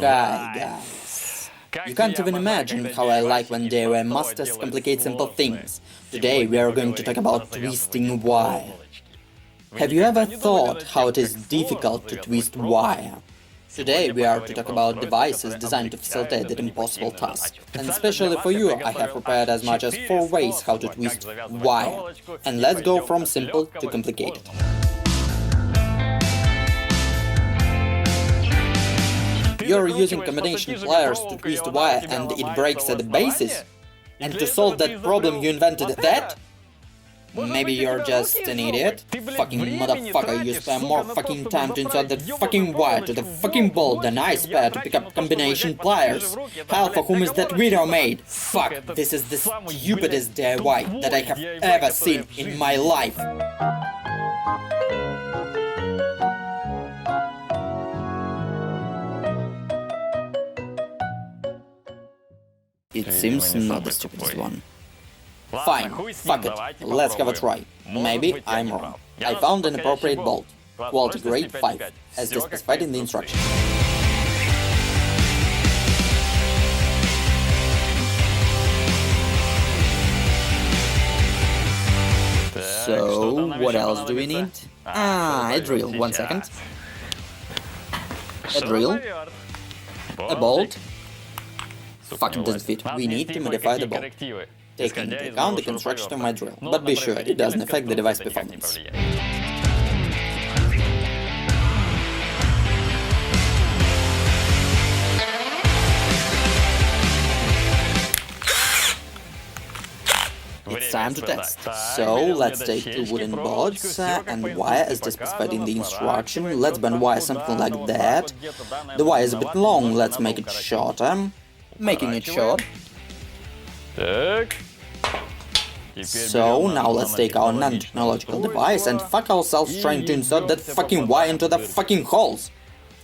Hi guys! You can't even imagine how I like when DIY masters complicate simple things. Today we are going to talk about twisting wire. Have you ever thought how it is difficult to twist wire? Today we are to talk about devices designed to facilitate that impossible task. And especially for you, I have prepared as much as 4 ways how to twist wire. And let's go from simple to complicated. You're using combination pliers to twist wire and it breaks at the bases? And to solve that problem you invented that? Maybe you're just an idiot? Fucking motherfucker, you spend more fucking time to insert that fucking wire to the fucking bolt than I spare to pick up combination pliers. Hell, for whom is that video made? Fuck, this is the stupidest DIY that I have ever seen in my life. It seems not the stupidest one. Fine, fuck it, let's have a try. Maybe I'm wrong. I found an appropriate bolt, quality grade 5, as specified in the instructions. So, what else do we need? A drill, 1 second. A drill. A bolt. Fuck, it doesn't fit. We need to modify the bolt, taking into account the construction of my drill, but be sure it doesn't affect the device performance. It's time to test. So, let's take 2 wooden boards and wire as specified in the instruction. Let's bend wire something like that. The wire is a bit long, let's make it shorter. Making it short. So, now let's take our non-technological device and fuck ourselves trying to insert that fucking wire into the fucking holes.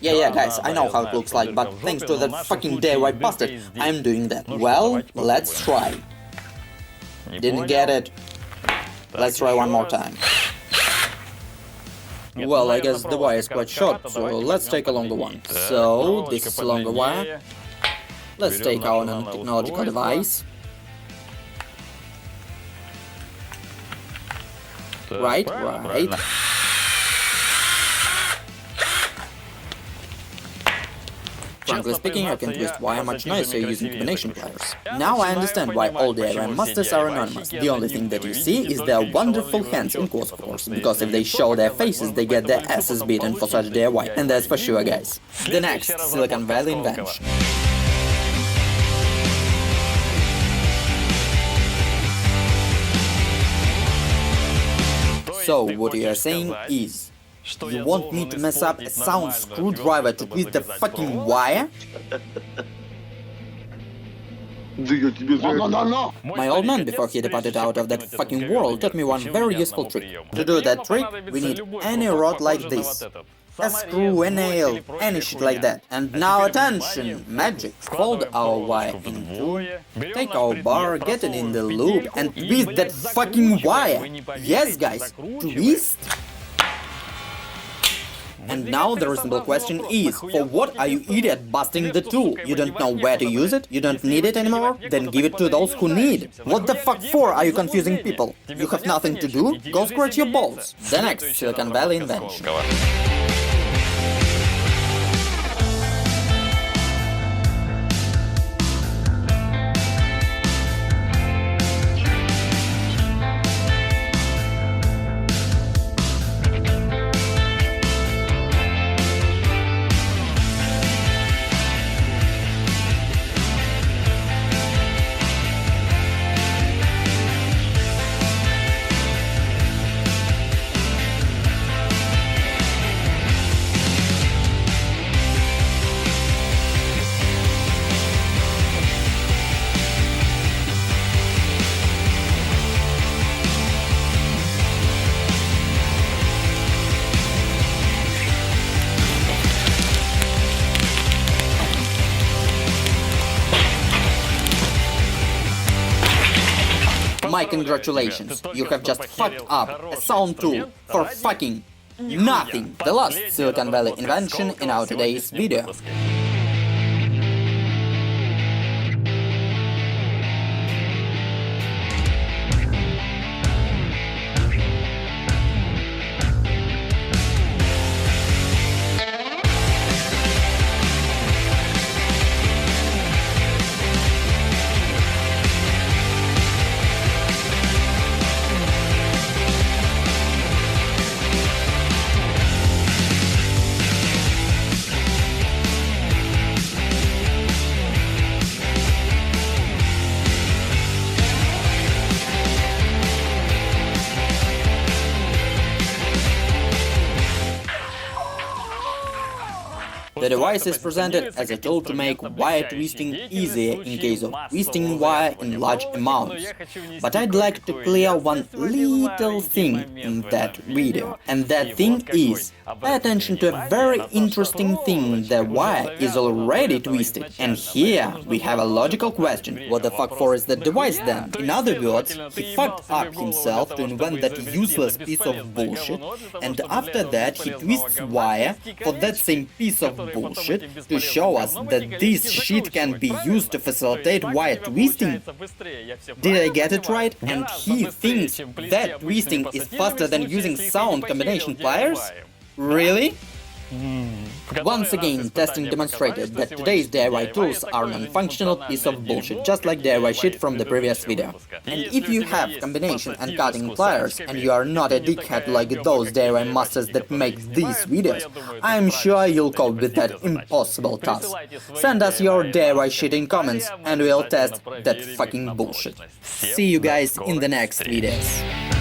Yeah, guys, I know how it looks like, but thanks to that fucking DIY bastard, I'm doing that. Well, let's try. Didn't get it. Let's try one more time. Well, I guess the wire is quite short, so let's take a longer one. So, this is a longer wire. Let's take our non-technological device. Right. Frankly speaking, I can twist wire much nicer using combination pliers. Now I understand why all DIY masters are anonymous. The only thing that you see is their wonderful hands, in quotes of course, because if they show their faces, they get their asses beaten for such DIY, and that's for sure, guys. The next Silicon Valley invention. So, what you are saying is, you want me to mess up a sound screwdriver to twist the fucking wire? My old man, before he departed out of that fucking world, taught me one very useful trick. To do that trick, we need any rod like this. A screw, a nail, any shit like that. And now attention! Magic! Fold our wire in two, take our bar, get it in the loop, and twist that fucking wire! Yes, guys, twist! And now the reasonable question is, for what are you idiot busting the tool? You don't know where to use it? You don't need it anymore? Then give it to those who need. What the fuck for are you confusing people? You have nothing to do? Go scratch your balls. The next Silicon Valley invention. My congratulations, you have just fucked up a sound tool for fucking nothing. The last Silicon Valley invention in our today's video. The device is presented as a tool to make wire twisting easier in case of twisting wire in large amounts. But I'd like to clear one little thing in that video, and that thing is, pay attention to a very interesting thing: the wire is already twisted. And here we have a logical question: what the fuck for is that device then? In other words, he fucked up himself to invent that useless piece of bullshit, and after that he twists wire for that same piece of bullshit to show us that this shit can be used to facilitate wire twisting? Did I get it right? And he thinks that twisting is faster than using sound combination pliers? Really? Once again, testing demonstrated that today's DIY tools are a non-functional piece of bullshit, just like DIY shit from the previous video. And if you have combination and cutting pliers, and you are not a dickhead like those DIY masters that make these videos, I am sure you'll cope with that impossible task. Send us your DIY shit in comments, and we'll test that fucking bullshit. See you guys in the next videos.